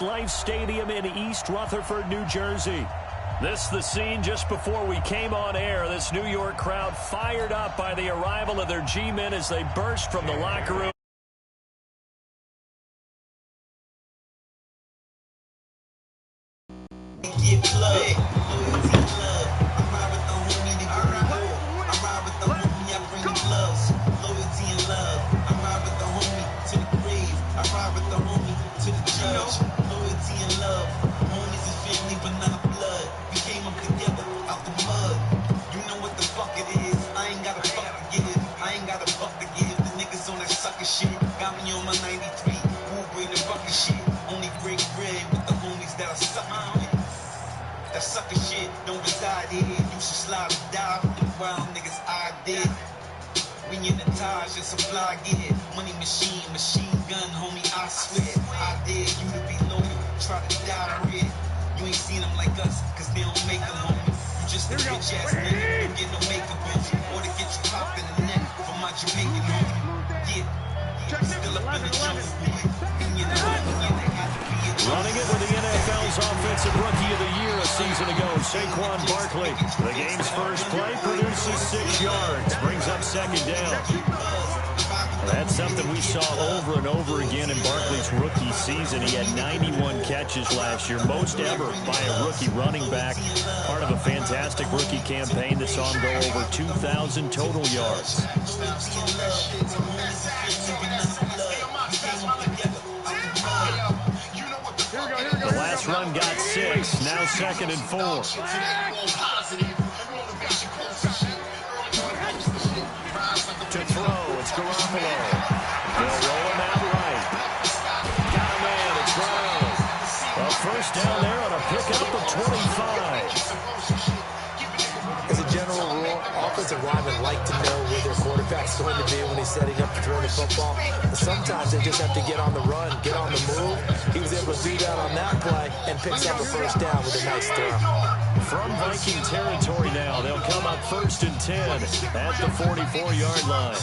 Life Stadium in East Rutherford, New Jersey. This the scene just before we came on air. This New York crowd fired up by the arrival of their G-men as they burst from the locker room. Running it with the NFL's Offensive Rookie of the Year a season ago, Saquon Barkley. The game's first play produces 6 yards, brings up second down. That's something we saw over and over again in Barkley's rookie season. He had 91 catches last year, most ever by a rookie running back. Part of a fantastic rookie campaign that saw him go over 2,000 total yards. The last run got 6, now 2nd and 4. To throw, it's Garoppolo. They'll roll him out right. Got a man, it's Brown. A first down there on a pickup of 25. As a general rule, offensive linemen like to know where their quarterback's going to be when he's setting up to throw the football. But sometimes they just have to get on the run, get on the move. He was able to do that on that play and picks up a first down with a nice throw. From Viking territory now, they'll come up 1st and 10 at the 44-yard line.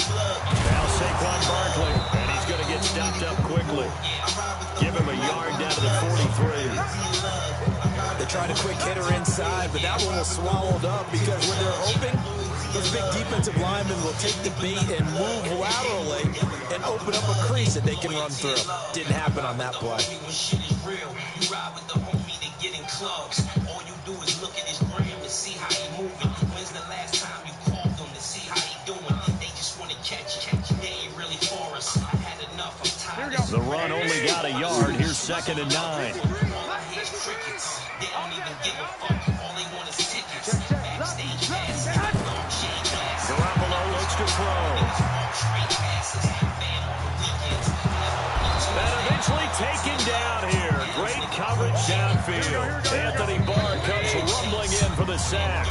Now Saquon Barkley, and he's going to get stopped up quickly. Give him a yard down to the 43. They tried a quick hitter inside, but that one was swallowed up because when they're open, those big defensive linemen will take the beat and move laterally and open up a crease that they can run through. Didn't happen on that play. All you do is look at his gram and see how he moving. When's the last time you called them to see how he doing? They just want to catch. They ain't really for us. I had enough. I'm tired. The run only got a yard. Here's 2nd and 9. All I hear is crickets. They don't even give a fuck. All they want is tickets. Backstage pass. Long shade glass. Garoppolo looks to throw. Straight passes. Man on the weekends. And eventually taken down here. Great coverage downfield. Anthony Barr comes rumbling in for the sack.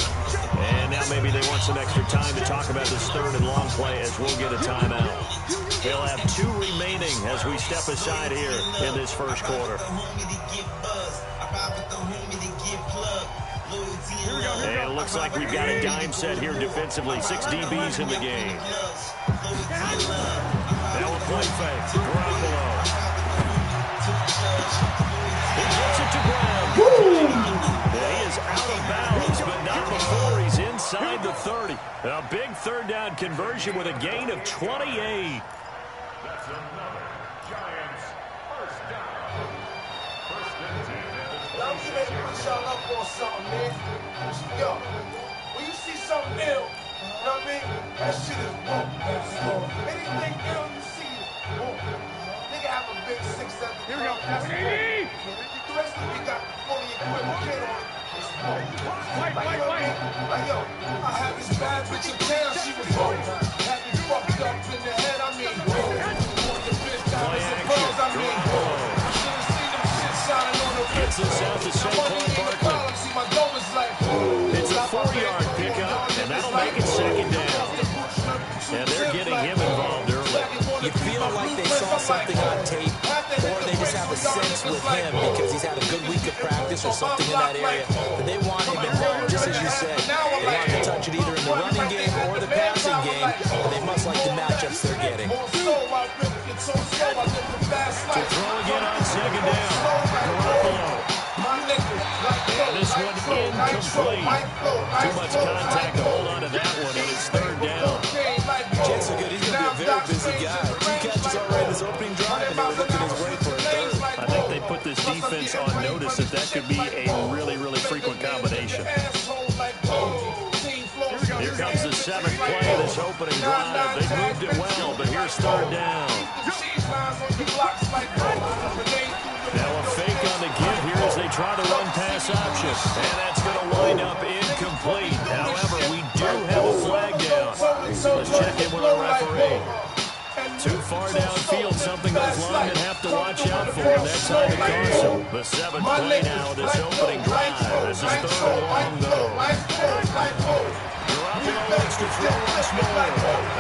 And now maybe they want some extra time to talk about this 3rd and long play as we'll get a timeout. They'll have 2 remaining as we step aside here in this first quarter. And it looks like we've got a dime set here defensively. 6 DBs in the game. Now a play fake. Garoppolo. He gets it to Brown. Yeah, he is out of bounds, but not before he's inside the 30. A big 3rd down conversion with a gain of 28. That's another Giants first down. 1st and 10. Now I'm ready to put y'all up on something, man. Yo, when you see something ill, you know what I mean? That shit is wrong. Anything ill you see is wrong. Nigga have a big 6-7. Here we go. That's it. The rest of you got fully equipped kid on it. It's wrong. Like, yo, I had this bad bitch in town. She was home. Had me fucked up in the head. I mean, Play action. Garoppolo. Gets this out to Saquon Barkley. It's a 4-yard pickup, and that'll make it 2nd down. And they're getting him involved early. You feel like they saw something on tape, or they just have a sense with him because he's had a good week of practice or something in that area. But they want him involved, just as you said. They want him to touch it either in the running game or the passing game, and they must like the matchups they're getting. To throw again on second down. Garoppolo. And this one incomplete. Too much contact to hold on to that one, and it's third down. Jets are good. He's going to be a very busy guy. 2 catches already in his opening drive, and they were looking his way for a third. I think they put this defense on notice that that could be a really, really frequent combination. Here comes the 7th play of this opening drive. They moved it well, but here's third down. Now a fake on the give here as they try the run-pass option. And that's going to wind up incomplete. However, we do have a flag down. Let's check in with our referee. Too far downfield, something those linemen have to watch out for. And that time it costs them. The 7th play now of this opening drive. This is third and long, though. Garoppolo wants to throw once more.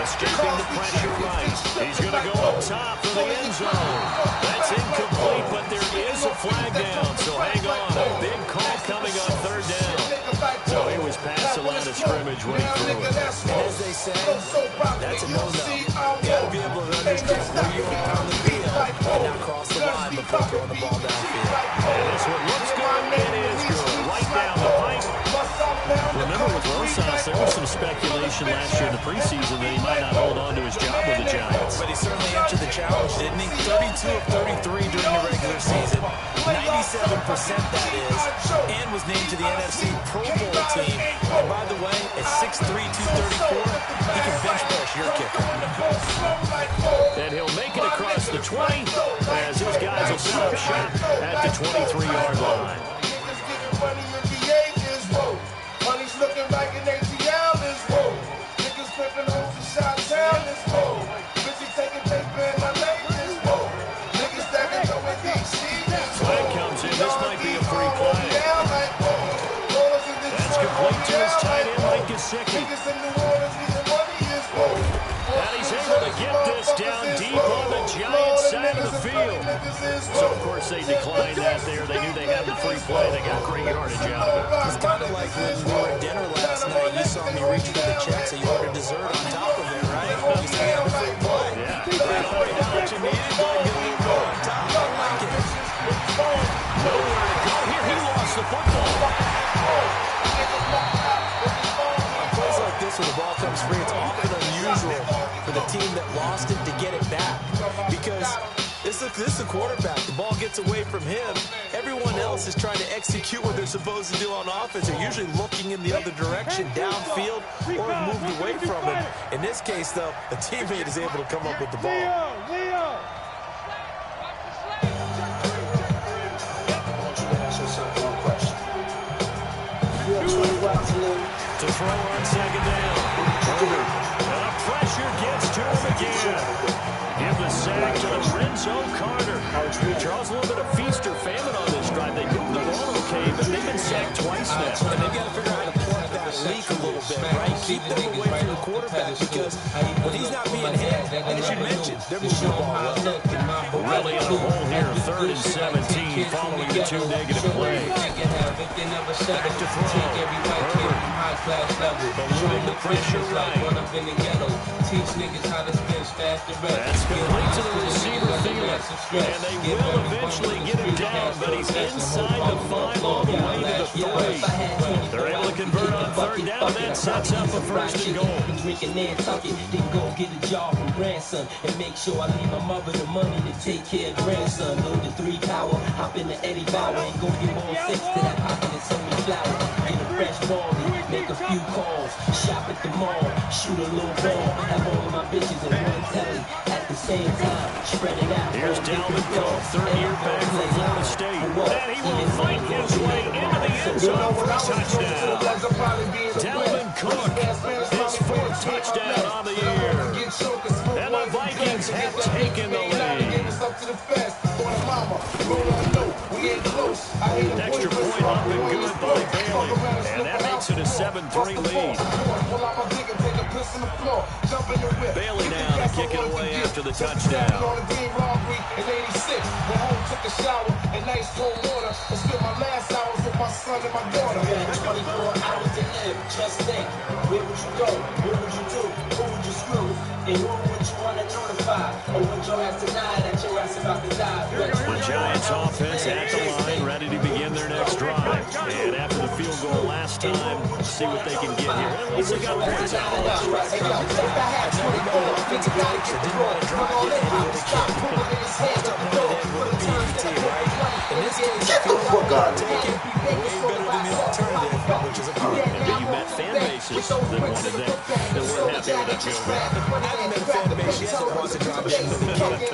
Escaping the pressure right. He's going to go up top for the end zone. That's incomplete, but there is a flag down. So hang on. A big call coming on third down. So he was past the line of scrimmage when he threw it. And as they say, that's a no-no. You got to be able to understand where you are on the field and not cross the line before throwing the ball downfield. And this one looks good. It is good. Right down the pipe. Remember with Rosas, there was some speculation last year in the preseason that he might not hold on to his job with the Giants. But he certainly answered the challenge, didn't he? 32 of 33 during the regular season. 97% that is. And was named to the NFC Pro Bowl team. And by the way, at 6'3", 234, he can bench press your kicker. And he'll make it across the 20 as his guys will set up shop at the 23-yard line. Money's looking like an ATL is whoa. Niggas flipping hoes in Chi-Town is whoa. Busy taking paper in LA is whoa. Niggas stacking dough in DC is whoa. Flag comes in. This might be a free play. That's complete to his tight end, Mike Gesicki. And he's able to get this down deep on the Giants side of the field. So, of course, they declined that there. They knew they had the free play. They got great yardage out of it. It's kind of like when we were at dinner last night. You saw me reach for the check, so you ordered dessert on top of it, right? You said you had a free play. Yeah. Right now what you needed, go and get a little more on top. I like it. Nowhere to go here. He lost the football. On plays like this, when the ball comes free, it's often unusual for the team that lost it to get it back. Because this is a quarterback. The ball gets away from him. Everyone else is trying to execute what they're supposed to do on offense. They're usually looking in the other direction, downfield, or moved away from him. In this case, though, a teammate is able to come up with the ball. To throw on second down. And the pressure gets to him again. Give the sack to Lorenzo Carter. Charles, a little bit of feast or famine on this drive. They moved the ball okay, but they've been sacked twice now. And they've got to figure out how to plug that leak a little bit, right? Keep them away from the quarterback because when he's not being hit, as you mentioned, they're moving the ball well. Really in a hole here, 3rd and 17, following the 2 negative plays. Back to throw. Herbert. Ballooning the pressure right. That's complete to the receiver Thielen. And they will eventually get him down, but he's inside the 5 all the way to the 3. They're able to convert on 3rd down, and that sets up a 1st and goal. Drinking Nantucket, then go get a job from grandson and make sure I leave my mother the money to take care of grandson. Load the 3 power, hop in the Eddie Bauer and go get more 6 to that pocket and send me flowers. Get a fresh ball, make a few calls, shop at the mall, shoot a little ball, have all of my bitches in one telly at the same time, spread it out. Here's Dalvin Cook, 3rd-year back from Florida State. And he will fight his way into the end zone for a touchdown. Dalvin Cook, his 4th touchdown on the year. And the Vikings have taken the lead. An extra point up and good by Bailey. And that makes it a 7-3 lead. Bailey now to kick it away after the touchdown. On a green robbery in 86. Went home, took a shower in nice cold water, and spent my last hours with my son and my daughter. You got 24 hours to live. Just think, where would you go? What would you do? Who would you screw? And who would you want to notify? Or would your ass deny that your ass about to die? The Giants offense at the line, ready to begin their next drive. And after the field goal last time, see what they can get here. At least they got points out of the last drive. Didn't want to drive you into the kick. With a PET, right? In this case, I feel like take it way better than the alternative, which is a punt. Maybe you met fan bases that wanted that weren't happy with that field goal. I haven't met a fan base yet that wants to drive you into the kick. Other than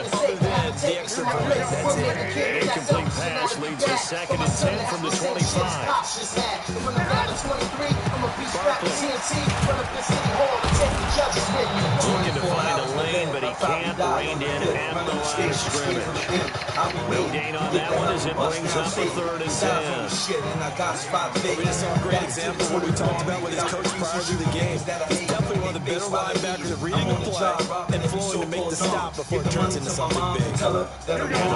the extra point, that's it. An incomplete pass leads to 2nd and 10 from the 25. Looking to find a lane, but he can't. Reined in at the line of scrimmage. No gain on that one as it brings up a 3rd and 10. We just saw a great example of what we talked about with his coach prior to the game. He's definitely one of the better linebackers at reading a play and flowing to make the stop before it turns into something big. And the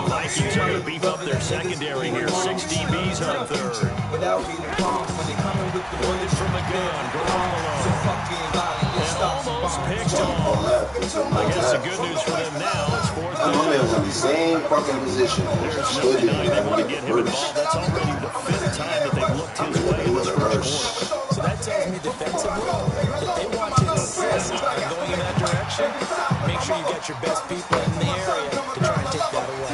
Vikings are going to beef up their secondary here. 6 DBs on 3rd. Loaded from the gun. And almost picked off. I guess the good news for them now is 4th My man was in the same fucking position. There's no denying they want to get him involved. That's already the 5th time that they've looked his way in this first quarter. So that tells me defensively that they want you to insist on going in that direction. Make sure you got your best people in the area to try and take that away.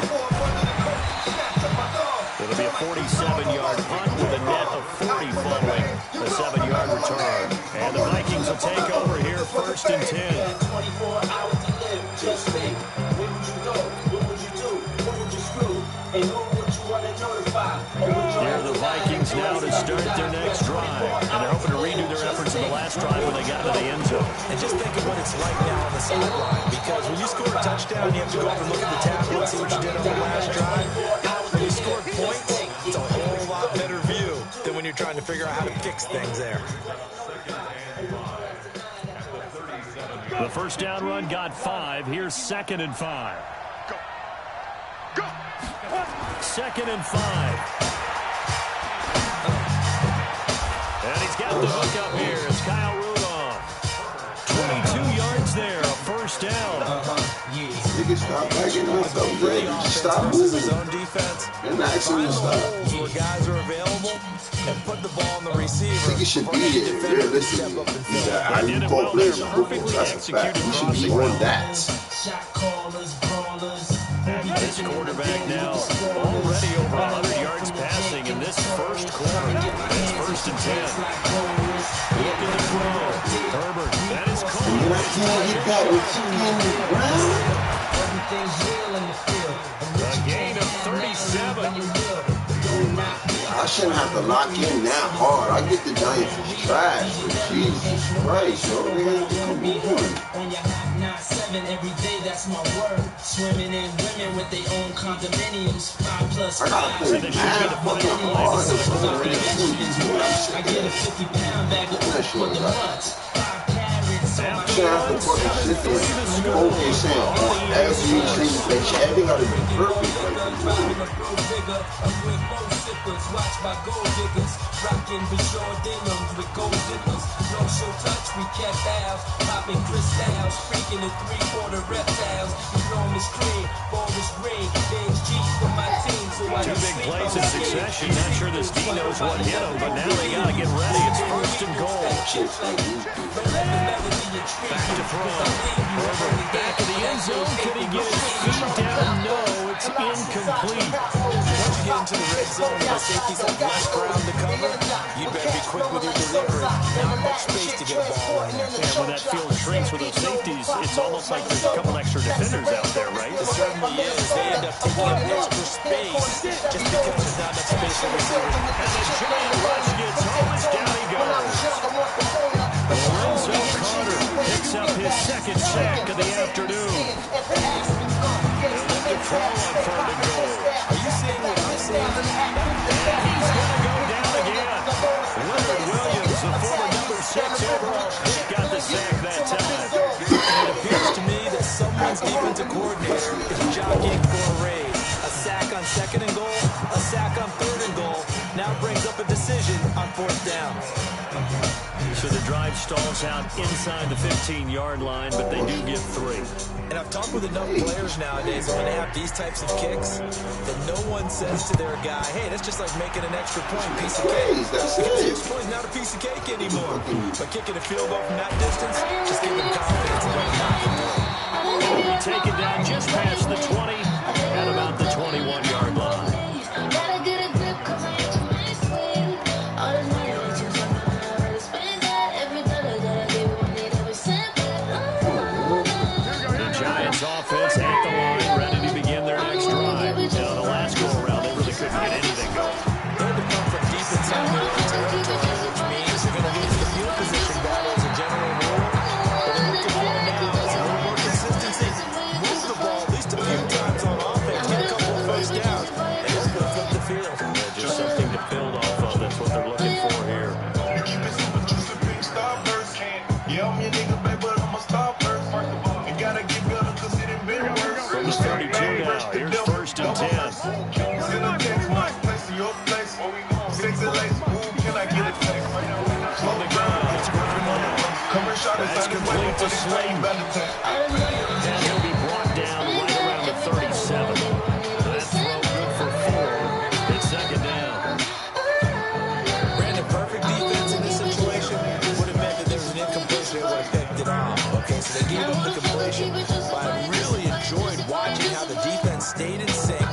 It'll be a 47-yard punt with a net of 40 following a 7-yard return. And the Vikings will take over here 1st and 10. 24 hours to live. Just think, where would you go? What would you do? Who would you screw? And who would you want to notify? Here are the Vikings now to start their next drive. And they're hoping to redo their efforts in the last drive when they got to the end zone. And just think of what it's like now on the sideline, because when you score a touchdown, you have to go over and look at the tablet and see what you did on the last drive. When you scored points, it's a whole lot better view than when you're trying to figure out how to fix things there. The first down run got 5. Here's 2nd and 5. Go! 2nd and 5. And he's got the hook up here. It's Kyle Rudolph. 22 yards there, a first down. Niggas stop backing us up, man. Just stop Versus moving. his own defense. They're not asking to stop. Holes where guys are available and put the ball on the receiver. Niggas should be there. Realistically. I They didn't did it call well players there. on football. Perfectly That's a fact. executed We should be crossing on that. Shot callers, brawlers. This quarterback now already over 100 yards passing in this first quarter. It's 1st and 10. Looking to throw. Herbert, that is And I caught. can't hit that with two in the ground. Everything's real in the field. A gain of 37. I shouldn't have to lock in that hard. I get the Giants is trash, but Jesus Christ, yo, they have to come on. On your hot 9-7 every day, that's my word. Swimming in women with their own condominiums. 5+5. I gotta play mad fucking hard. That's what I'm ready to do. I get a 50-pound bag of That for the shit was months. 5 carrots on my Shouldn't have to fucking sit there and okay saying on every single play. Everything gotta be perfect. Watch my gold diggers, rockin' Bajor denims with gold zippers. No show touch, we kept ours, poppin' crystals, freaking the 3/4 reptiles. Enormous cream, Boris green, Ben's G for my team. So I 2 big plays in succession. Not sure this D knows what hit him, but now they got to get ready. It's 1st and goal. Back to throw. Herbert back of the end zone. Can he get his feet down? No, it's incomplete. Once you get into the red zone, the safeties have less ground to cover. You better be quick with your delivery. Not much space to get a ball in there. And when that field shrinks with those safeties, it's almost like there's a couple extra defenders out there, right? It certainly is. They end up taking up extra space just because there's not enough space for receivers. And the giant rush gets home as down he goes. Lorenzo Carter picks up his 2nd sack of the afternoon. They'll look to throw on 3rd and goal. Are you seeing what I'm seeing? And he's going to go down again. Leonard Williams, the former number 6 overall pick, got the sack that time. on 2nd and goal, a sack on 3rd and goal. Now brings up a decision on 4th down. So the drive stalls out inside the 15-yard line, but they do get 3. And I've talked with enough players nowadays that when they have these types of kicks, that no one says to their guy, hey, that's just like making an extra point, piece of cake. That's Because it. 6 points not a piece of cake anymore. But kicking a field goal from that distance, just give them confidence and let them knock it through. He'll be taken down just past the 20 at about the 21-yard line. Offense at the line, ready to begin their next drive. The last go-around, they really couldn't get anything going. They had to come from deep inside their own territory, which means they're going to lose the field position battle as a general rule. What they're looking for now is a little more consistency. Move the ball at least a few times on offense, get a couple of first downs, and hopefully flip the field. Just something to build off of. That's what they're looking for here. You keep it simple, just a big star burst. Yeah, I'm your nigga, babe, but I'm a star first. You gotta get better, cause it ain't been worse. From the 32 now, here's 1st and 10. Send a text, my place to your place. Sexy lace, ooh, can I get a taste? On the gun, it's That's complete to Slade. And he'll be brought down right around the 37. That throw good for 4. It's 2nd down. Brandon, perfect defense in this situation would have meant that there was an incompletion that would have picked it off. Okay, so they gave up the completion, but I really enjoyed watching how the defense stayed in sync,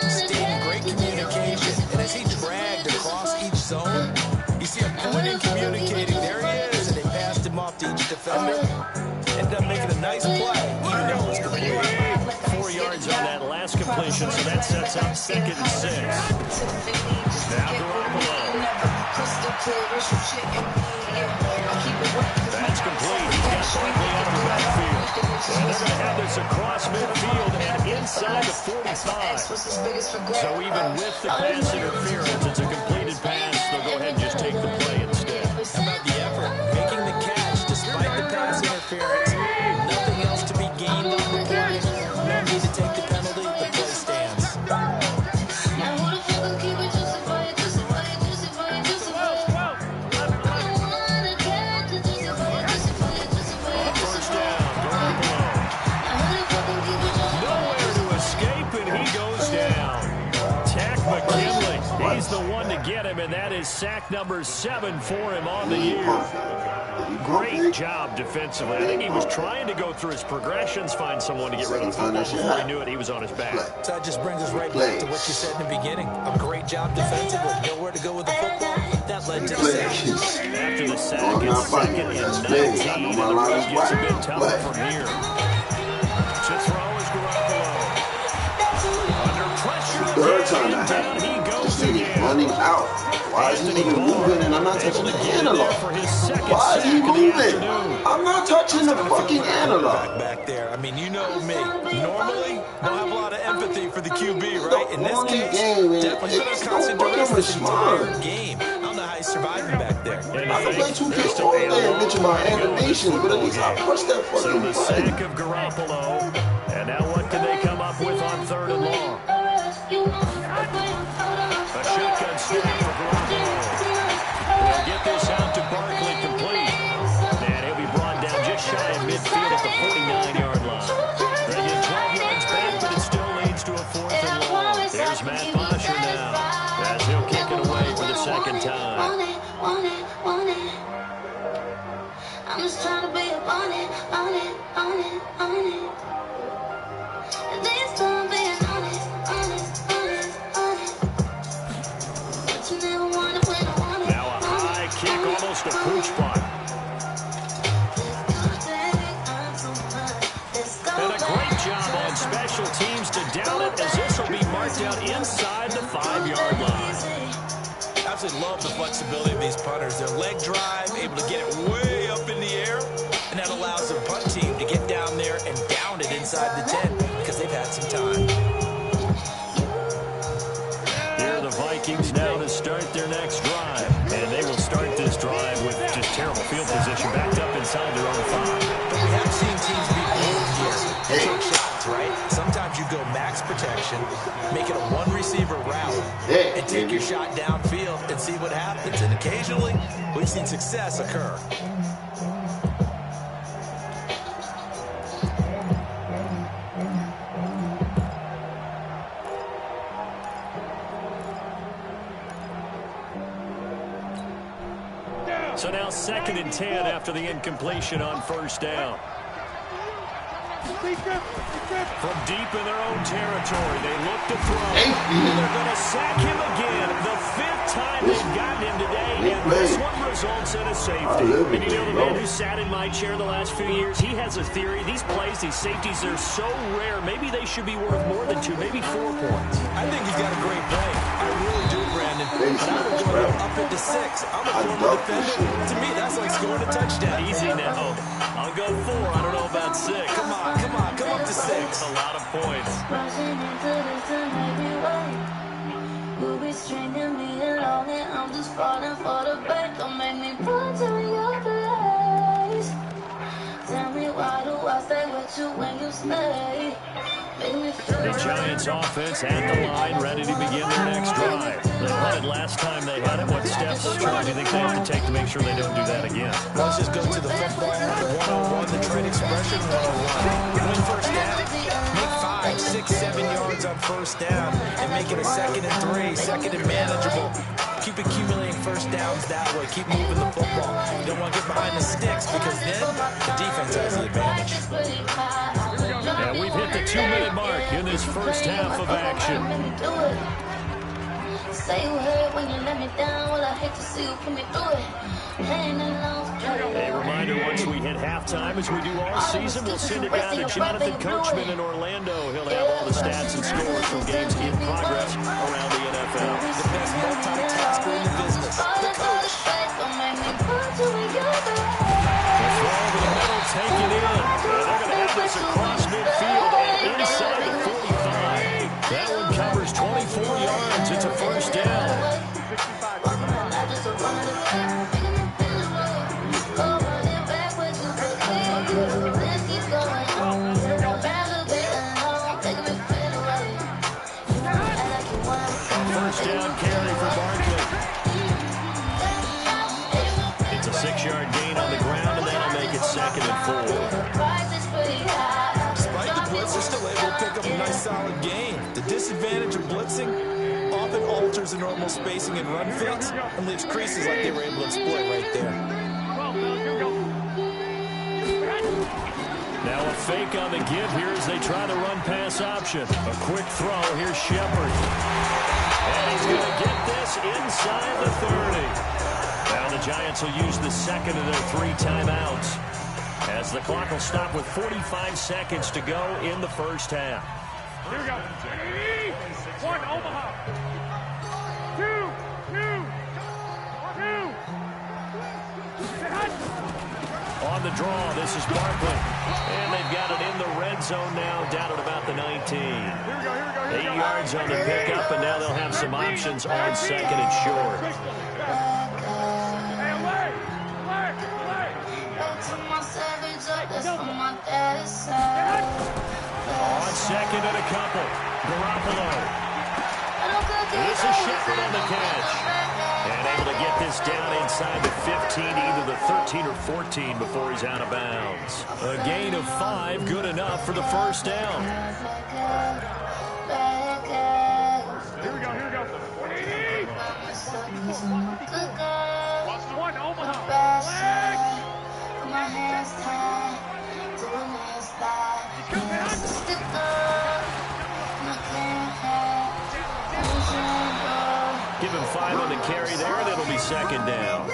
stayed in great communication, and as he dragged across each zone, you see him pointing, communicating, there he is, and they passed him off to each defender, ended up making a nice play, even though it was complete. 4 yards on that last completion, so that sets up 2nd and 6. Now Garoppolo. That's complete. He's got Barkley out of the backfield. And they're going to have this across midfield and inside the 45. So even with the pass interference, it's a completed pass. They'll go ahead and just take the play instead. How about the effort? Making the catch despite the pass interference. Nothing else to be gained on the play. No need to take the penalty. The play stands. He's the one to get him, and that is sack number 7 for him on the year. Great job defensively. I think he was trying to go through his progressions, find someone to get rid of the football. Before he knew it, he was on his back. So that just brings us right back to what you said in the beginning. A great job defensively. Nowhere to go with the football. That led to the sack. After the sack, it's 2nd and 19, and the road gets a bit tougher from here. To throw is Garoppolo. Under pressure, down he goes again. Running out. Why is he even moving and I'm not touching the analog? Why is he moving? I'm not touching the fucking analog. Back there. I mean, you know me. Normally, don't have a lot of empathy for the QB, right? In this case, definitely put a constant duress this entire game. I don't know how he's surviving back there. I can play 2K all day and bitch about animations, but at least I push that fucking So the button. sack of Garoppolo. And now what can they come up with on 3rd and long? A shotgun snap for Garoppolo. They'll get this out to Barkley complete. And he'll be brought down just shy of midfield at the 49-yard line. They get 12 yards back, but it still leads to a 4th and long. There's Matt Bosher now, as he'll kick it away for the 2nd time. I'm just trying to be up on it. This time being on it. But you never want it when I want it. Now a high kick, almost a pooch punt. And a great job on special teams to down it, as this will be marked out inside the 5-yard line. Absolutely love the flexibility of these punters. Their leg drive, able to get it way up in the air, and that allows the punt team to get down there and down it inside the 10 because they've had some time. Here are the Vikings now to start their next drive, and they will start this drive with just terrible field position, backed up inside their own 5. But we have seen teams be bold here. They take shots, right? Sometimes you go max protection. formation, make it a one-receiver route, and take your shot downfield and see what happens. And occasionally, we've seen success occur. So now 2nd and 10 after the incompletion on first down. From deep in their own territory, they look to throw. And they're going to sack him again. The 5th time they've gotten him today, and this one results in a safety. And you know the man who sat in my chair the last few years, he has a theory. These plays, these safeties, they're so rare. Maybe they should be worth more than 2, maybe 4 points. I think he's got a great play. I really do, Brandon. But I would go up into 6. I'm a former defender. To me, that's like scoring a touchdown. Easy now. I'll go 4. I don't know about 6. Come on. Come up to 6. That's a lot of points. Rushing into this to make me wait. You'll be stringing me along and I'm just falling for the bait. Don't make me run to your place. Tell me why do I stay with you when you stay? The Giants offense at the line, ready to begin their next drive. They punted last time they had it. What steps do you think they have to take to make sure they don't do that again? Let's just go to the football 101, the trade expression 101. Win first down. Make 5, 6, 7 yards on first down and make it a 2nd and 3, 2nd and manageable. Keep accumulating first downs that way. Keep moving the football. You don't want to get behind the sticks because then the defense has the advantage. Yeah, we've hit the 2-minute mark in this first half of action. Say you heard when you let me down. Well, I hate to see you put me through it. A reminder, once we hit halftime, as we do all season, we'll send it down to Jonathan Coachman in Orlando. He'll have all the stats and scores from games in progress around the NFL. The best multitasker in the business, the coach. The throw over the middle, take it in. They're going to have this across midfield and inside the 45. That one covers 24 yards. It's a first down. First down carry for Barkley. It's a 6-yard gain on the ground, and that'll make it 2nd and 4. Despite the blitz, they're still able to pick up a nice solid gain. The disadvantage of blitzing often alters the normal spacing and run fits and leaves creases like they were able to exploit right there. Now a fake on the give here as they try the run-pass option. A quick throw. Here's Shepard. And he's going to get this inside the 30. Now the Giants will use the 2nd of their 3 timeouts as the clock will stop with 45 seconds to go in the first half. Here we go. 1, Omaha. 2. On the draw, this is Barkley. And they've got it in the red zone now, down at about the 19. 8 yards on the pickup, and now they'll have some options on 2nd and short. On 2nd and a couple, Garoppolo. This is Shepard on the catch. And able to get this down inside the 15, either the 13 or 14 before he's out of bounds. A gain of 5, good enough for the first down. Here we go. 1, Omaha. My hands tied, doing this Give him 5 on the carry there, and it'll be 2nd down.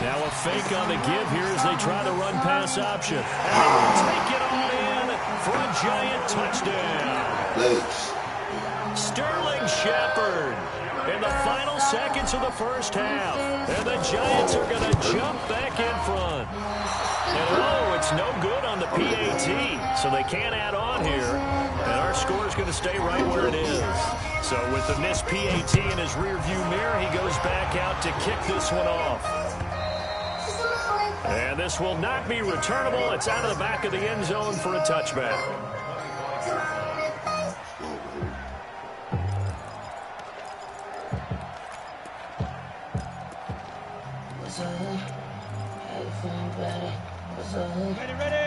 Now a fake on the give here as they try the run-pass option. And they will take it all in for a Giant touchdown. Sterling Shepard in the final seconds of the first half. And the Giants are going to jump back in front. And oh, it's no good on the PAT, so they can't add on here. And our score is going to stay right where it is. So with the missed PAT in his rearview mirror, he goes back out to kick this one off. And this will not be returnable. It's out of the back of the end zone for a touchback.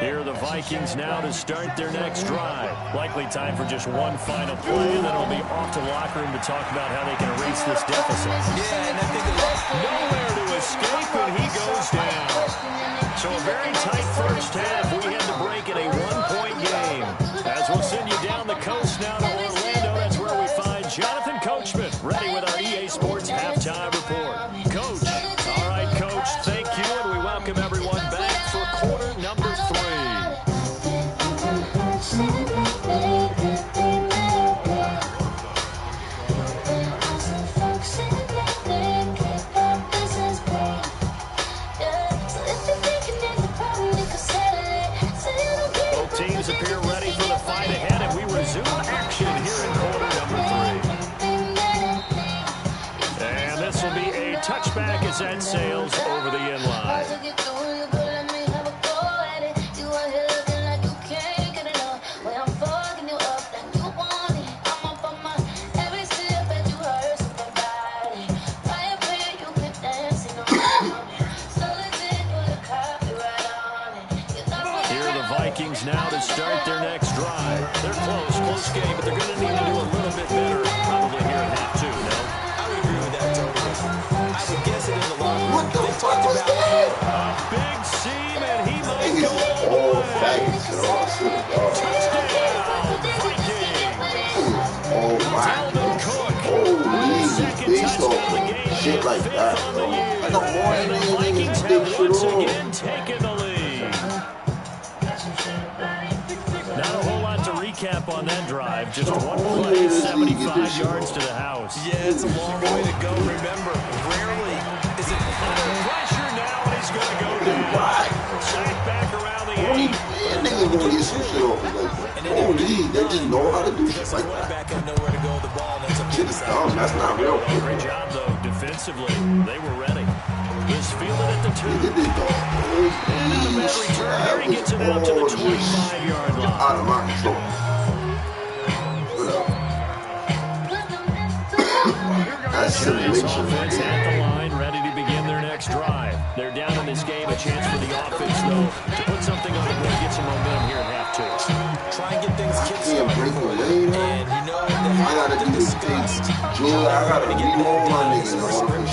Here are the Vikings now to start their next drive. Likely time for just one final play, and then it'll be off to the locker room to talk about how they can erase this deficit. Yeah, and I think nowhere to escape, and he goes down. So a very tight first half. We had to break in a one-point game. As we'll send you down the coast now to Orlando, that's where we find Jonathan Coachman, ready with our EA Sports halftime report. Coach. All right, Coach, thank you, and we welcome everyone back for quarter number 3. Both teams appear ready for the fight ahead, and we resume action here in quarter number 3. And this will be a touchback as that sails over the end line. Vikings now to start their next drive. They're close game, but they're going to need to do a little bit better probably here at half 2, no? I would agree with that totally. I would guess it in the locker room. They talked about a big seam, and he might go all the way. Touchdown, Vikings. Oh, my. Dalvin Cook. Holy, second they touchdown of the game. shit like that, bro. I got more and the than Vikings have once again taken the lead. Not a whole lot to recap on that drive. Just one play, 75 yards to the house. Yeah, it's a long way to go. Remember, rarely is it under pressure now, and he's going to go down. Sack back around the 8. Niggas going to get some shit off of like, holy, they just know how to do shit like that. Back up nowhere to go with the ball. Shit is dumb. That's not real. Great job, though, defensively. They were ready. Just fielded at the 2. And on a bad return, here he gets it out to the 25-yard line. Out of my control. That's Giants offense at the line, ready to begin their next drive. They're down in this game. A chance for the offense, though, to put something on the board, get some momentum here at half 2. Try and get things kick-started. And you know, I gotta do this thing. Julie, I gotta reload my niggas.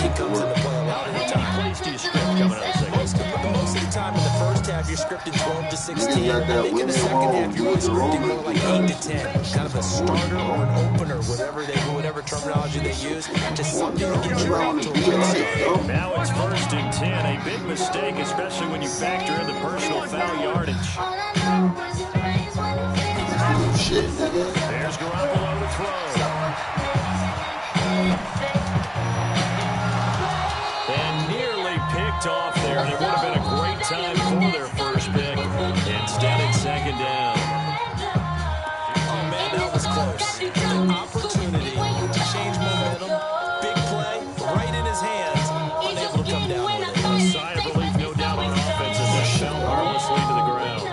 He comes into play a lot of the time. Plays to your script coming out of the second. But most of the time in the first half, you're scripted 12 to 16. I think in the second half, you're scripting more like 8 to 10. Kind of a starter or an opener, whatever terminology they use. Just something to get you off to a good start. Now it's 1st and 10. A big mistake, especially when you factor in the personal foul yardage. Shit, nigga. There's Garoppolo to throw. And nearly picked off there, and it would have been a great time for their first pick. Instead, it's 2nd down. Oh, man, that was close. An opportunity to change momentum. Big play, right in his hands. Unable to come down with it. A sigh of relief, no doubt, on offense as that fell harmlessly to the ground.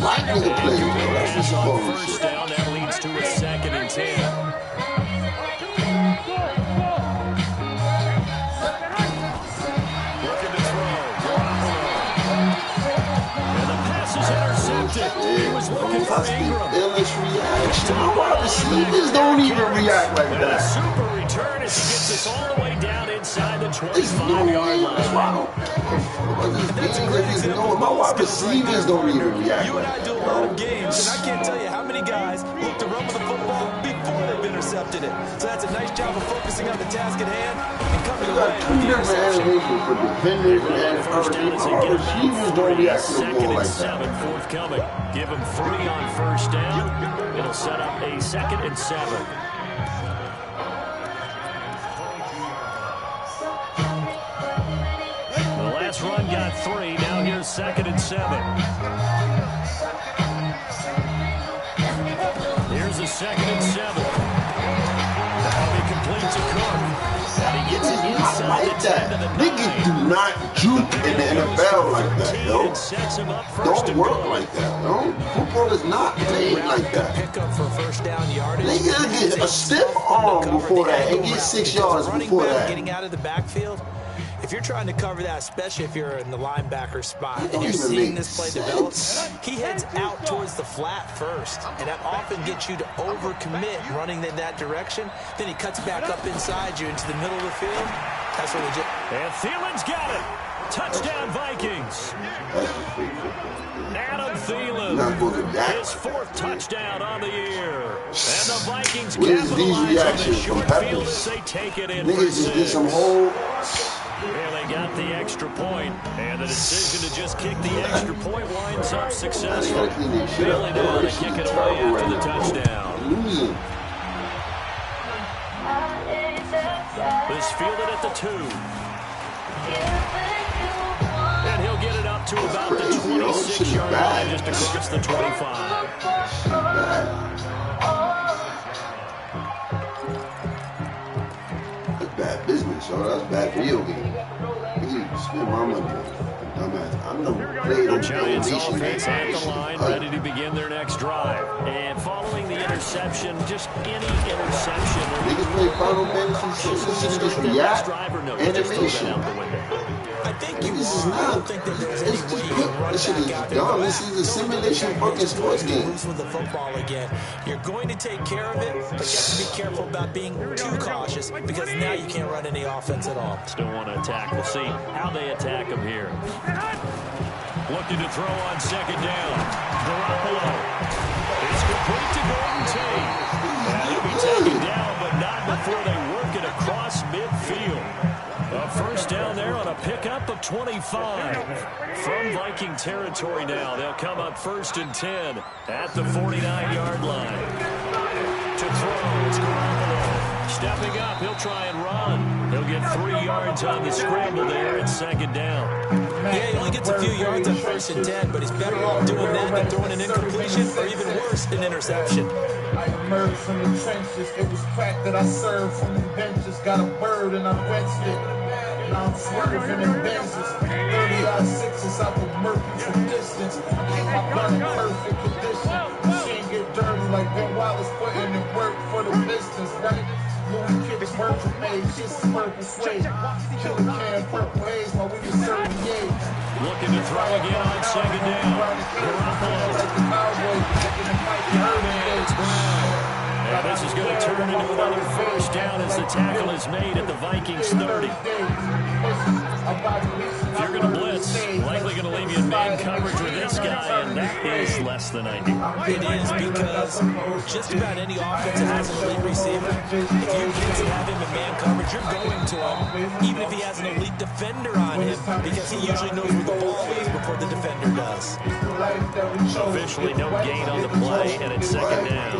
Why nigga play, bro? That's just On bullshit. first down, that leads to a 2nd and 10. Looking to throw. And the pass is intercepted. He was looking for Ingram. Illest reaction. My wide receivers don't even react like And a that. super return as he gets us all the way down inside the It's no 25-yard line. wow. My wide receivers don't even react You like and I that, do a bro. lot of games, and I can't tell you how many guys look to run with the football before they've intercepted. intercepted it. So that's a nice job of focusing on the task at hand and coming You away got with two the different interception. animations for defenders and First down as they get receivers don't react to the second ball and like 7 that. forthcoming. Give them 3 on first down. It'll set up a 2nd and 7. The last run got 3. Now here's 2nd and 7. Here's a 2nd and 7. That'll be complete to Cook. And he gets it inside the 10 to the 9. Niggas do not juke in the NFL like that, yo. And sets him up first Don't and work goal. like that, yo. Football is not played like that. Pickup for first down yardage. Niggas get a stiff arm before that and get 6 yards before that. Getting out of the backfield. If you're trying to cover that, especially if you're in the linebacker spot and you're seeing this play develop, he heads out towards the flat first, and that often gets you to overcommit running in that direction. Then he cuts back up inside you into the middle of the field. That's what we just... And Thielen's got it. Touchdown, Vikings. Adam Thielen, his 4th touchdown on the year. And the Vikings capitalize on the short field as they take it in for Niggas just get 6. some whole... Well, they got the extra point, and the decision to just kick the extra point winds up successful. Bailey knew how to kick it away after the touchdown. This fielded at the 2. And he'll get it up to about the 26-yard line, just across the 25. That's bad business, yo. That's bad video game. You spend my money on it. Dumbass. I'm gonna play The on Giants Nation. offense at the line, ready to begin their next drive. And following the interception, just any interception. Niggas play Final Fantasy 6. This is just react animation. I think you This is are. I not. don't think that there's any It's way you can run this shit is back out there. dumb. This is a simulation fucking sports game. Loose with the football again. You're going to take care of it, but you have to be careful about being too cautious because now you can't run any offense at all. Still want to attack. We'll see how they attack him here. Looking to throw on 2nd down. Garoppolo. It's complete to Golden Tate. And he'll be taken down, but not before they work it across midfield. A first down there on a pickup of 25. From Viking territory now, they'll come up 1st and 10 at the 49-yard line. To throw, it's Garoppolo. Stepping up, he'll try and run. He'll get 3 yards on the scramble there at 2nd down. Yeah, he only gets a few yards on 1st and 10, but he's better off doing that than throwing an incompletion or even worse, an interception. I emerged from the trenches. It was crack that I served from the benches. Got a bird and I quenched it. Now I'm swerving in Benzes. 30-odd sixes out the murky from distance. Keep my gun in perfect condition. Machine get dirty like Ben Wallace putting in work for the business, right? Louis kicks purple made, shit's purple suede. Killer can purple haze while we was serving yays. Looking to throw again on 2nd down. Garoppolo. And this is going to turn into another first down as the tackle is made at the Vikings 30. If you're going to blitz, likely going to leave you in man coverage with this guy, and that is less than ideal. It is because just about any offense that has an elite receiver, if you blitz and have him in man coverage, you're going to him, even if he has an elite defender on him, because he usually knows where the ball is before the defender does. Officially no gain on the play, and it's 2nd down.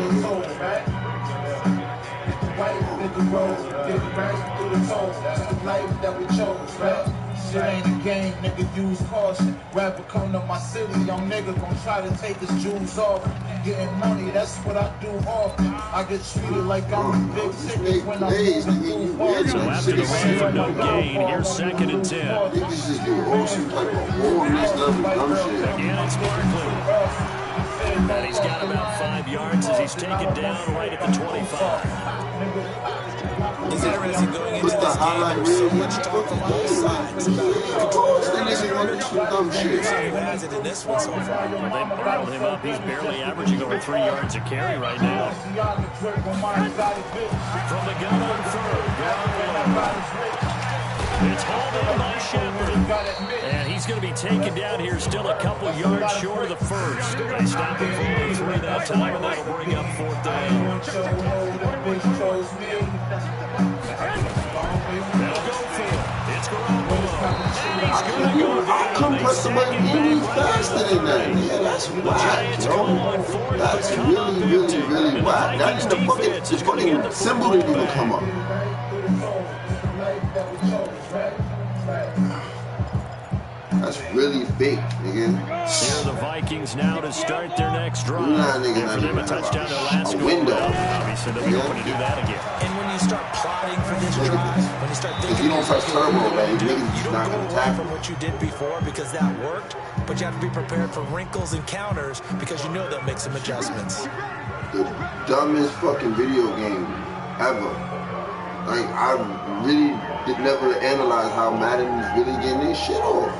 Shit ain't a game, nigga, use caution. Rapper come to my city, young nigga gon' try to take his jewels off. Getting money, that's what I do often. I get treated like I'm a big ticket when I'm moving through bars. So after the run for no gain, here's 2nd and 10. Again, it's Barkley. And he's got about 5 yards as he's taken down right at the 25. It's interesting going into this game. There's so much talk on both sides about who has it in this one so far. They bottled him up. He's barely averaging over 3 yards a carry right now. From the gun on third, Garoppolo. It's hauled in by Shepard. And he's going to be taken down here, still a couple yards short of the first. They stop him for only 3 that time, and that'll bring up 4th down. They'll go for it. It's Garoppolo. And he's going to go down. I couldn't press the button any faster than that. Yeah, that's whack, yo. That's really whack. That is the fucking symbol didn't even come up. That's really fake, nigga. Here are the Vikings now to start their next drive. Nigga, For them, a touchdown their last window. Obviously, they'll be hoping to do that again. And when you start plotting for this drive, when you start thinking, if you don't press turbo, man, you niggas don't not go gonna away tackle. from what you did before because that worked, but you have to be prepared for wrinkles and counters because you know they'll make some adjustments. The dumbest fucking video game ever. Like, I really did never analyze how Madden is really getting their shit off.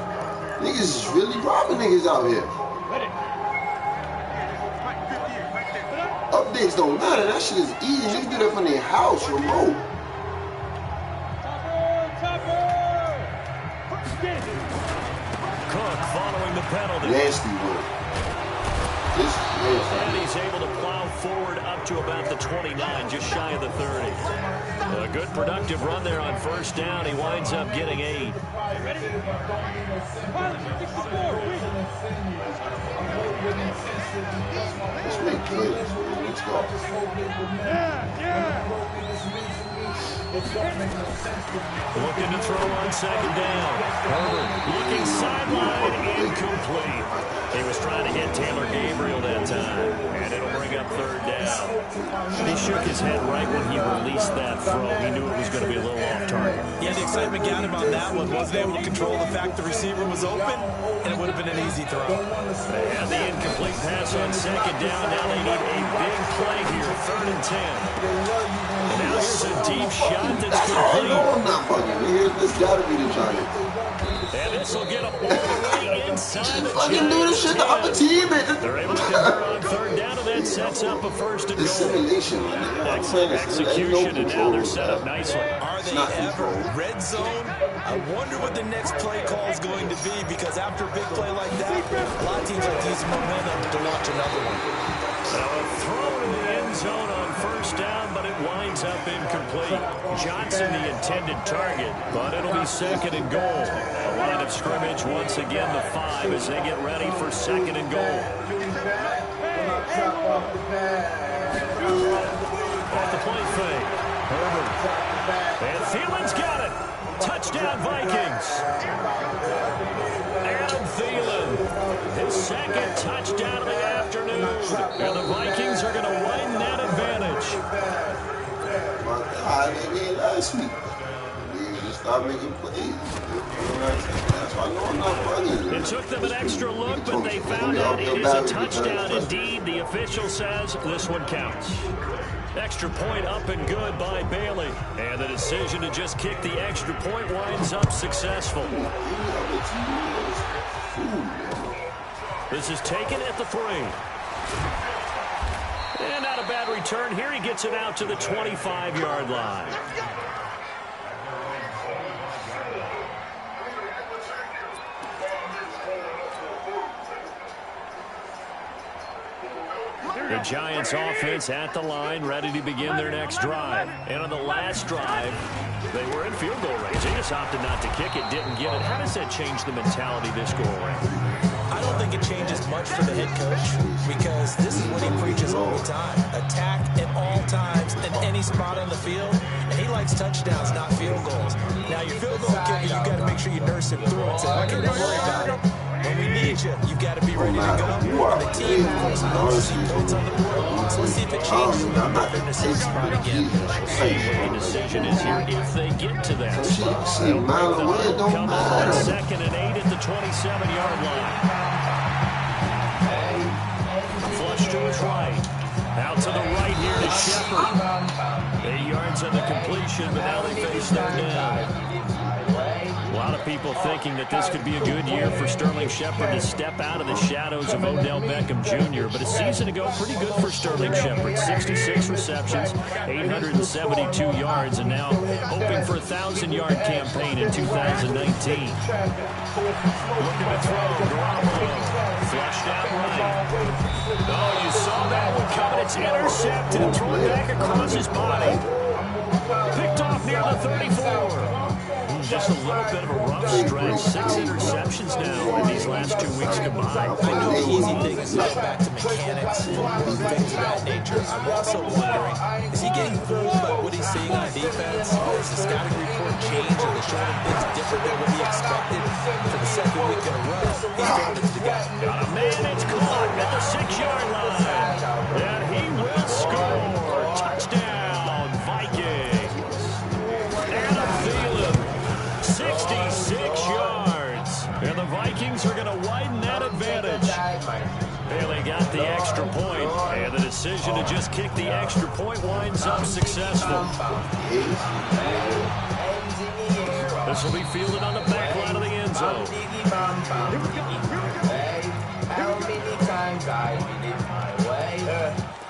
Niggas is really robbing niggas out here. Updates don't matter. That shit is easy. Niggas do that from their house, remote. Cook following the penalty. Nasty work. This is nasty. And he's able to plow forward up to about the 29, just shy of the 30. A good productive run there on 1st down. He winds up getting 8. Let's make plays. Let's go. Looking to throw on 2nd down. Herbert looking sideline, incomplete. He was trying to hit Taylor Gabriel that time, and it'll bring up 3rd down. He shook his head right when he released that throw. He knew it was going to be a little off target. Yeah, the excitement got him on that one. Wasn't able to control the fact the receiver was open, and it would have been an easy throw. They had the incomplete pass on 2nd down. Now they need a big play here, 3rd and 10. And now here's a deep shot that's complete. No, I'm not fucking here. This gotta be the Giants. And this will get them all the way inside the fucking do this shit to other team, man. They're able to convert on 3rd down, and that sets up a 1st and The goal. simulation, man. Execution, and now they're set up nicely. Are they ever? Red zone? I wonder what the next play call is going to be because after a big play like that, a lot of teams like to use momentum to launch another one. Now a throw in the end zone on 1st down, but it winds up incomplete. Johnson the intended target, but it'll be 2nd and goal. A line of scrimmage once again, the 5 as they get ready for 2nd and goal. Off the play fake. Herbert. And Thielen's got it. Touchdown Vikings. Adam Thielen. His 2nd touchdown of the afternoon. And the Vikings are going to widen that advantage. My God, they did last week. They just start making plays. That's why I know I'm not bugging. It took them an extra look, but they found out it is a touchdown indeed. The official says this one counts. Extra point up and good by Bailey. And the decision to just kick the extra point winds up successful. This is taken at the 3. And not a bad return here. He gets it out to the 25-yard line. The Giants offense at the line, ready to begin their next drive. And on the last drive, they were in field goal range. They just opted not to kick it, didn't get it. How does that change the mentality this go around? I don't think it changes much for the head coach because this is what he preaches all the time. Attack at all times in any spot on the field. And he likes touchdowns, not field goals. Now, your field goal kicker, you got to make sure you nurse him through and say, okay, don't worry about it. When we need you, you got to be ready to go. And the team, of course, wants to see points on the board. So let's see if it changes when we get in the same spot again. See what the decision is here if they get to that spot. See, mile away, it don't Come matter. on, 2nd and 8 at the 27-yard line. Flush to his right. Out to the right here to Shepard. 8 yards on the completion, but now they face 3rd down. A lot of of people thinking that this could be a good year for Sterling Shepard to step out of the shadows of Odell Beckham Jr., but a season ago, pretty good for Sterling Shepard. 66 receptions, 872 yards, and now hoping for a 1,000-yard campaign in 2019. Looking to throw, Garoppolo, flushed out right. Oh, you saw that one coming. It's intercepted and thrown back across his body. Picked off near the 34. Just a little bit of a rough stretch. 6 interceptions now in these last 2 weeks combined. I know the easy thing is to go back to mechanics, things of that nature. I'm also wondering, is he getting fooled by what he's seeing on defense? Has the scouting report changed? Are they showing him things different than what he expected? For the second week in a row, he's throwing it to the guy. Got a man, it's caught at the 6-yard line. And he will score. Touchdown, Vikings. Adam Thielen, 66 yards. And the Vikings are going to widen that advantage. Bailey got the extra point, and the decision to just kick the extra point winds up successful. This will be fielded on the back line of the end zone. How many times I've been in my way?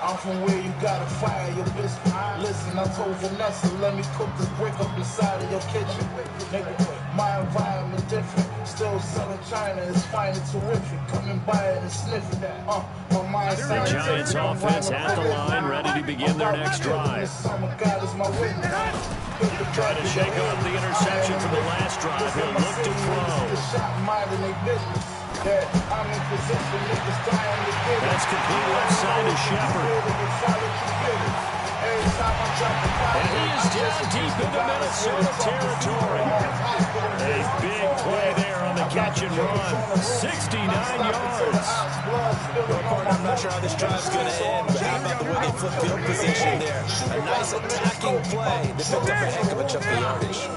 I'm from where you gotta fire your bitch. Listen, I told Vanessa, let me cook this brick up inside of your kitchen. Nigga, my environment different. Still selling China, it's fine and terrific. Coming by it and sniffing that. My mind The Giants offense at the line, ready to begin their next drive. God is my witness. Trying to shake off the interception from the last drive. He'll look to throw. That's complete left side to Shepard. And he is down deep into Minnesota territory. A big play there on the catch and run. 69 yards. I'm not sure how this drive's going to end, but how about the way they flip field position there? A nice attacking play. They picked up a heck of a chunk of yardage.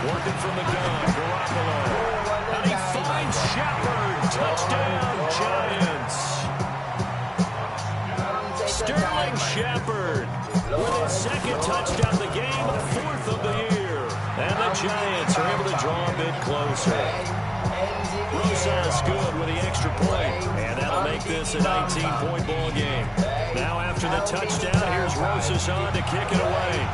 Working from the gun, Garoppolo. And he finds Shepard. Touchdown, Giants. Sterling Shepard with his second touchdown of the game, 4th of the year. And the Giants are able to draw a bit closer. Rosas good with the extra point, and that'll make this a 19-point ball game. Now after the touchdown, here's Rosas on to kick it away.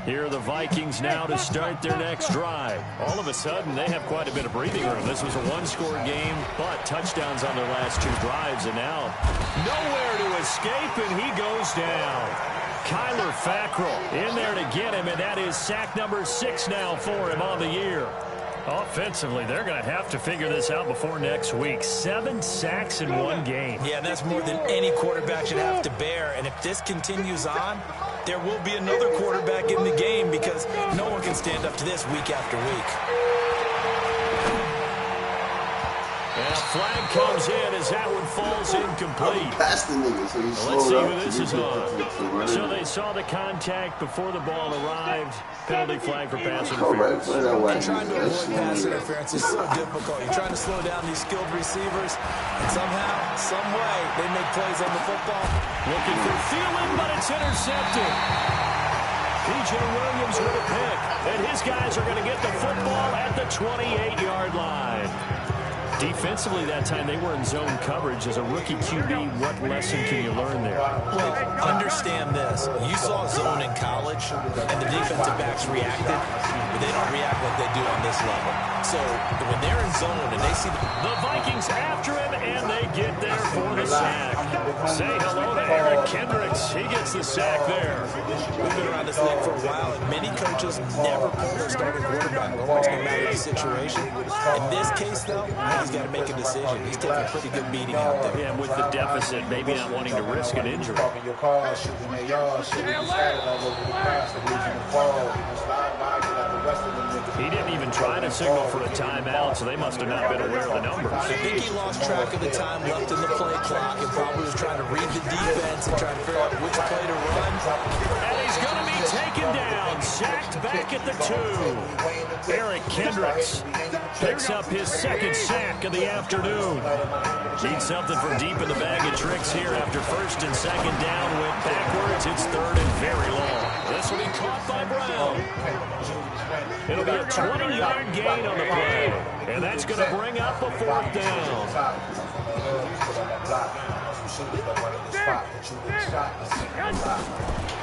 Here are the Vikings now to start their next drive. All of a sudden, they have quite a bit of breathing room. This was a one-score game, but touchdowns on their last 2 drives, and now nowhere to escape, and he goes down. Kyler Fackrell in there to get him, and that is sack number 6 now for him on the year. Offensively, they're going to have to figure this out before next week. 7 sacks in 1 game. Yeah, and that's more than any quarterback should have to bear. And if this continues on, there will be another quarterback in the game because no one can stand up to this week after week. And a flag comes in as that one falls incomplete. Past the nigga, so he's Let's see who this is on. So they saw the contact before the ball arrived. Penalty flag for pass interference. And trying to avoid pass interference is so difficult. You're trying to slow down these skilled receivers, and somehow, some way, they make plays on the football. Looking for Thielen, but it's intercepted. P.J. Williams with a pick, and his guys are going to get the football at the 28-yard line. Defensively that time, they were in zone coverage. As a rookie QB, what lesson can you learn there? Well, understand this. You saw zone in college, and the defensive backs reacted, but they don't react like they do on this level. So when they're in zone and they see the Vikings after him, and they get there for the sack. Say hello to Eric Kendricks. He gets the sack there. We've been around this league for a while, and many coaches never pull their starting quarterback, almost no matter the situation. In this case, though, he's got to make a decision. He's taking a pretty good beating out there. Yeah, and with the deficit, maybe not wanting to risk an injury. He didn't even try to signal for a timeout, so they must have not been aware of the numbers. I think he lost track of the time left in the play clock and probably was trying to read the defense and trying to figure out which play to run. And he's going to be taken Second down, sacked back at the 2. Eric Kendricks picks up his second sack of the afternoon. Need something from deep in the bag of tricks here after first and second down. Went backwards. It's third and very long. This will be caught by Brown. It'll be a 20-yard gain on the play. And that's going to bring up a fourth down.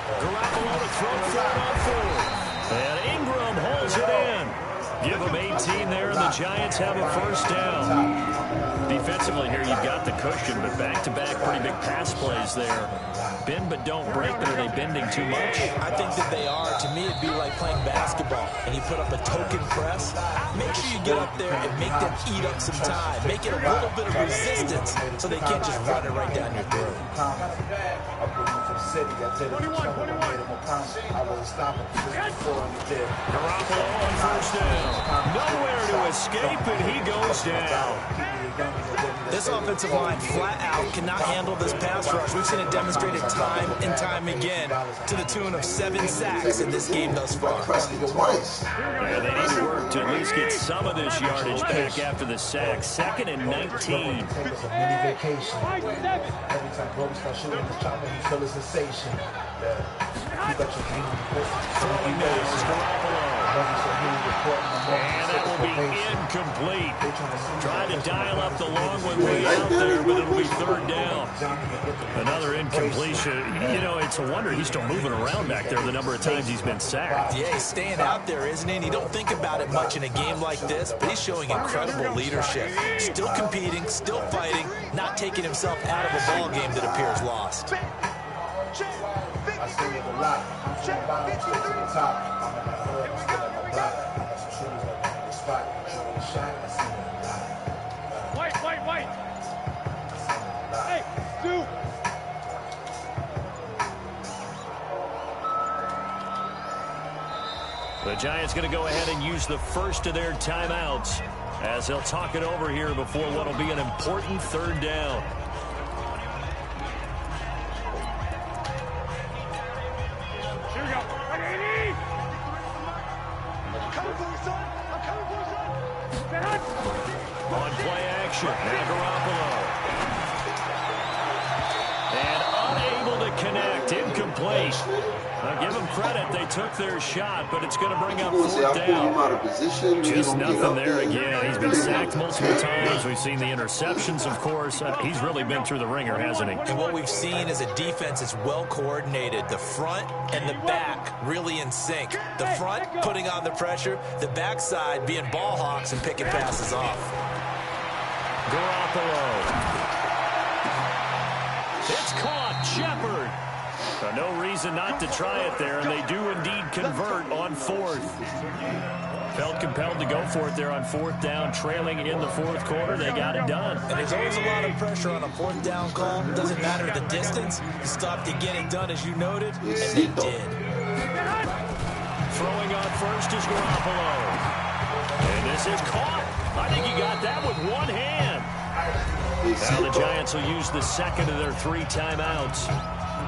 Garoppolo to throw forward on fourth. And Ingram holds it in. Give them 18 there, and the Giants have a first down. Defensively here, you've got the cushion, but back-to-back pretty big pass plays there. Bend but don't break, but are they bending too much? I think that they are. To me, it'd be like playing basketball, and you put up a token press. Make sure you get up there and make them eat up some time. Make it a little bit of resistance so they can't just run it right down your throat. 21. Garoppolo on first down. Nowhere to escape, and he goes down. This offensive line flat out cannot handle this pass rush. We've seen it demonstrated time and time again to the tune of 7 sacks in this game thus far. Yeah, they need to work to at least get some of this yardage back after the sack. 2nd and 19. Throwing now is Garoppolo. And that will be incomplete. Trying to dial up the long one way out there, but it'll be third down. Another incompletion. You know, it's a wonder he's still moving around back there the number of times he's been sacked. Yeah, he's staying out there, isn't he? And you don't think about it much in a game like this, but he's showing incredible leadership. Still competing, still fighting, not taking himself out of a ball game that appears lost. I see it a lot. I'm from the bottom straight to the top. I'm in the hood, I'm still in my block. I got some shooters that in the spot. Shooting the shot, I see it a lot. White. Hey, Stu. The Giants going to go ahead and use the first of their timeouts as they'll talk it over here before what will be an important third down. On play action, now Garoppolo. And unable to connect, incomplete. Now give them credit, they took their shot, but it's going to bring up fourth down. Just nothing there again. He's been sacked multiple times. We've seen the interceptions, of course. He's really been through the ringer, hasn't he? And what we've seen is a defense that's well coordinated. The front and the back really in sync. The front putting on the pressure, the backside being ball hawks and picking passes off. Garoppolo. It's caught. Shepard. No reason not to try it there, and they do indeed convert on fourth. Felt compelled to go for it there on fourth down, trailing in the fourth quarter. They got it done. And there's always a lot of pressure on a fourth down call. Doesn't matter the distance. You stop to get it done, as you noted, and they did. Throwing on first is Garoppolo. And this is caught. I think he got that with one hand. Now the Giants will use the second of their 3 timeouts,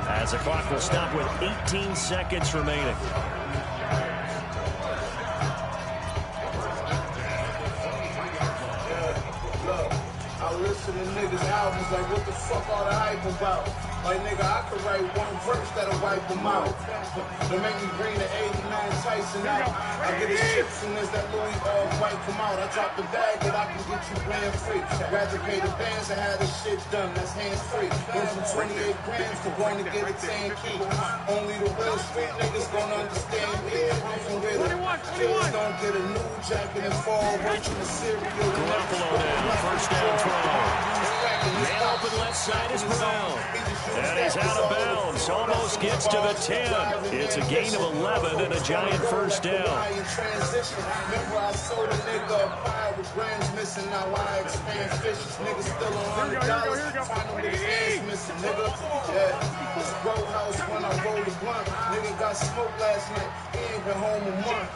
as the clock will stop with 18 seconds remaining. I listen to niggas' albums like, what the fuck all the hype about? Like, nigga, I could write one verse that'll wipe them out. Don't make me bring the 89 Tyson out. I get a shit soon as that Louis wipe them out. I drop the bag that I can get you brand free. Rather pay the bands and have this shit done. That's hands free. Went from 28 grams to going to get a 10 key. Only the real street niggas gonna understand me. I'm from where the kids don't get a new jacket and fall away from the cereal. Garoppolo now, first down throw. Man open left side is Brown. And he's out of bounds. Almost gets to the 10. It's a gain of 11 and a Giant first down. Remember I sold a nigga a pie with grams missing. Now I expand fishes. Nigga still $100. Find him with his hands missing, nigga. Yeah. This roadhouse when I roll the blunt. Nigga got smoked last night. He ain't been home a month.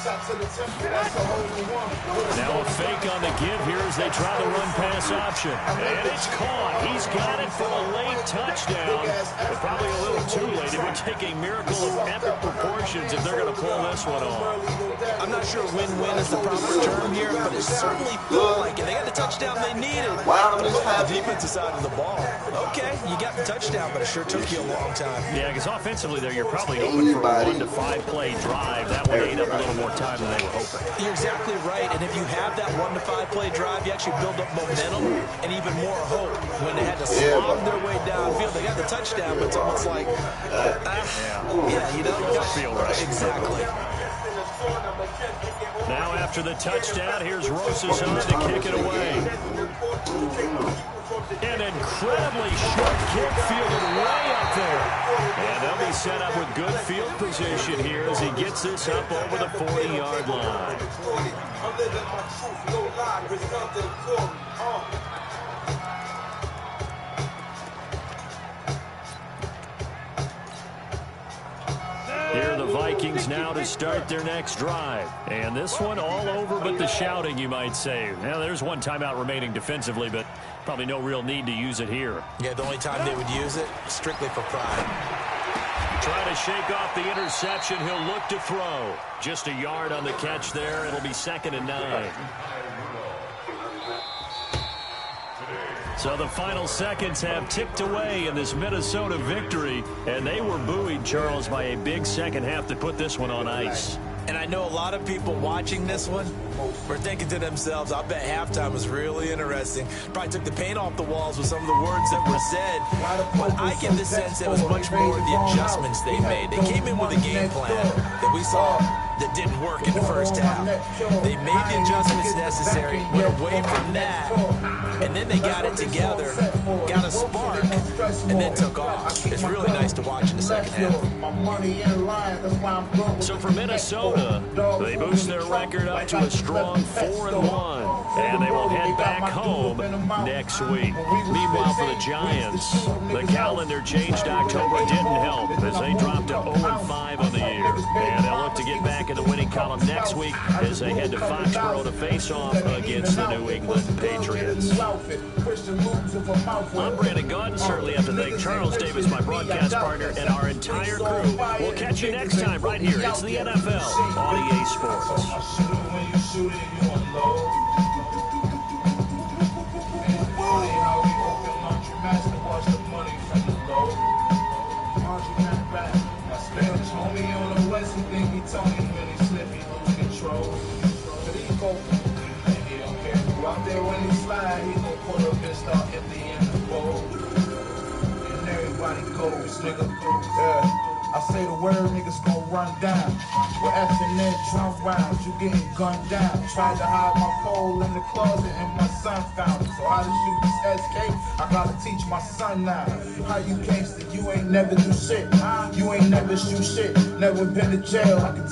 Shot to the temple. That's a hole in one. Now a fake on the give here as they try the run pass option. And it's caught. He's got it for a late touchdown, but probably a little too late. It would take a miracle of epic proportions if they're going to pull this one off. I'm not sure win-win is the proper term here, but it certainly felt like it. They got the touchdown they needed. Wow, this The happened. defensive side of the ball. Okay, you got the touchdown, but it sure took you a long time. Yeah, because offensively there, you're probably hoping for a 1 to 5 play drive. That one ate up a little more time than they were hoping. You're exactly right, and if you have that 1 to 5 play drive, you actually build up momentum and even more hope when they had to slog their way downfield. They got the touchdown, but it's almost like, you don't feel right. Exactly. Now after the touchdown, here's Rosas on to kick it away. An incredibly short kick fielded way up there. And they'll be set up with good field position here as he gets this up over the 40-yard line. Here are the Vikings now to start their next drive. And this one all over but the shouting, you might say. Now, there's one timeout remaining defensively, but probably no real need to use it here. Yeah, the only time they would use it, strictly for pride. Trying to shake off the interception. He'll look to throw. Just a yard on the catch there. It'll be 2nd and 9. So the final seconds have ticked away in this Minnesota victory, and they were buoyed, Charles, by a big second half to put this one on ice. And I know a lot of people watching this one were thinking to themselves, I bet halftime was really interesting. Probably took the paint off the walls with some of the words that were said. But I get the sense it was much more the adjustments they made. They came in with a game plan that we saw that didn't work in the first half. They made the adjustments necessary, went away from that, and then they got it together, got a spark, and then took off. It's really nice to watch in the second half. So for Minnesota, they boost their record up to a strong 4-1, and they will head back home next week. Meanwhile, for the Giants, the calendar changed October didn't help as they dropped to 0-5 on the year. And they'll look to get back in the winning column next week as they head to Foxborough to face off against the New England Patriots. I'm Brandon Gaunt. Certainly have to thank Charles Davis, my broadcast partner, and our entire crew. We'll catch you next time right here. It's the NFL on EA Sports. Out there when he slide, he gon' pull up and start emptying the bowl. And everybody goes, nigga. I say the word, niggas gon' run down. We're effing in drum rounds, you getting gunned down. Tried to hide my pole in the closet and my son found it. So how to shoot this SK, I gotta teach my son now. How you gangster, you ain't never do shit. You ain't never shoot shit, never been to jail. I can tell